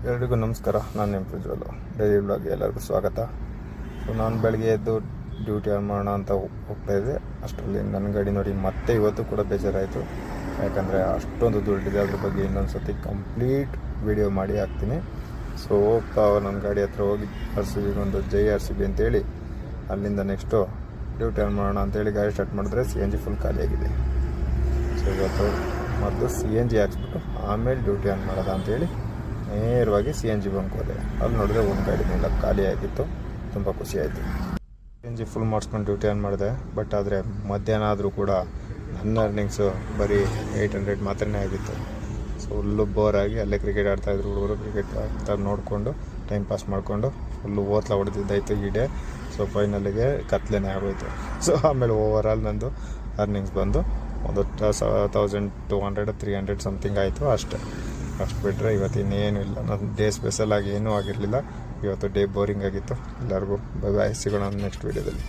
ಎಲ್ರಿಗೂ ನಮಸ್ಕಾರ. ನಾನು ನಿಮ್ಮ ಪ್ರಜ್ವಲ್. ಡೈಲಿ ಬ್ಲಾಗ್ಗೆ ಎಲ್ಲರಿಗೂ ಸ್ವಾಗತ. ಸೊ ನಾನು ಬೆಳಗ್ಗೆ ಎದ್ದು ಡ್ಯೂಟಿ ಆನ್ ಮಾಡೋಣ ಅಂತ ಹೋಗ್ತಾಯಿದ್ದೆ. ಅಷ್ಟರಲ್ಲಿ ನನ್ನ ಗಾಡಿ ನೋಡಿ ಮತ್ತೆ ಇವತ್ತು ಕೂಡ ಬೇಜಾರಾಯಿತು. ಯಾಕಂದರೆ ಅಷ್ಟೊಂದು ದುಡ್ಡಿದೆ. ಅದ್ರ ಬಗ್ಗೆ ಇನ್ನೊಂದು ಸತಿ ಕಂಪ್ಲೀಟ್ ವಿಡಿಯೋ ಮಾಡಿ ಹಾಕ್ತೀನಿ. ಸೊ ಹೋಗ್ತಾ ನನ್ನ ಗಾಡಿ ಹತ್ರ ಹೋಗಿ ಒಂದು ಜೈ RCB ಅಂತೇಳಿ ಅಲ್ಲಿಂದ ನೆಕ್ಸ್ಟು ಡ್ಯೂಟಿ ಆನ್ ಮಾಡೋಣ ಅಂತೇಳಿ ಗಾಡಿ ಸ್ಟಾರ್ಟ್ ಮಾಡಿದ್ರೆ CNG ಫುಲ್ ಖಾಲಿಯಾಗಿದೆ. ಸೊ ಇವತ್ತು ಮೊದಲು CNG ಹಾಕ್ಸ್ಬಿಟ್ಟು ಆಮೇಲೆ ಡ್ಯೂಟಿ ಆನ್ ಮಾಡೋದ ಅಂತೇಳಿ ನೇರವಾಗಿ CNG ಬಂಕ್ ಹೋದೆ. ಅಲ್ಲಿ ನೋಡಿದ್ರೆ ಒಂದು ಗಾಡಿ ಮೇಲೆ ಖಾಲಿ ಆಗಿತ್ತು. ತುಂಬ ಖುಷಿ ಆಯಿತು. CNG ಫುಲ್ ಮಾಡಿಸ್ಕೊಂಡು ಡ್ಯೂಟಿ ಆನ್ ಮಾಡಿದೆ. ಬಟ್ ಆದರೆ ಮಧ್ಯಾಹ್ನ ಆದರೂ ಕೂಡ ನನ್ನ ಅರ್ನಿಂಗ್ಸು ಬರೀ 800 ಮಾತ್ರನೇ ಆಗಿತ್ತು. ಸೊ ಫುಲ್ಲು ಬೋರಾಗಿ ಅಲ್ಲೇ ಕ್ರಿಕೆಟ್ ಆಡ್ತಾಯಿದ್ರು ಹುಡುಗರು. ಕ್ರಿಕೆಟ್ ಆಡ್ತಾ ನೋಡಿಕೊಂಡು ಟೈಮ್ ಪಾಸ್ ಮಾಡಿಕೊಂಡು ಫುಲ್ಲು ಓತ್ಲ ಹೊಡೆದಿದ್ದಾಯಿತು ಈ ಡೇ. ಸೊ ಫೈನಲ್ಲಿಗೆ ಕತ್ಲೆನೇ ಆಗೋಯ್ತು. ಸೊ ಆಮೇಲೆ ಓವರಾಲ್ ನಂದು ಅರ್ನಿಂಗ್ಸ್ ಬಂದು ಒಂದು 1200 300 ಸಮಥಿಂಗ್ ಆಯಿತು ಅಷ್ಟೇ. ಅಷ್ಟು ಬಿಟ್ಟರೆ ಇವತ್ತು ಇನ್ನೇನು ಇಲ್ಲ. ನನ್ನ ಡೇ ಸ್ಪೆಷಲಾಗಿ ಏನೂ ಆಗಿರಲಿಲ್ಲ. ಇವತ್ತು ಡೇ ಬೋರಿಂಗ್ ಆಗಿತ್ತು. ಎಲ್ಲರಿಗೂ ಬೈ ಬಾಯ್. ಸಿಗೋಣ ನೆಕ್ಸ್ಟ್ ವೀಡಿಯೋದಲ್ಲಿ.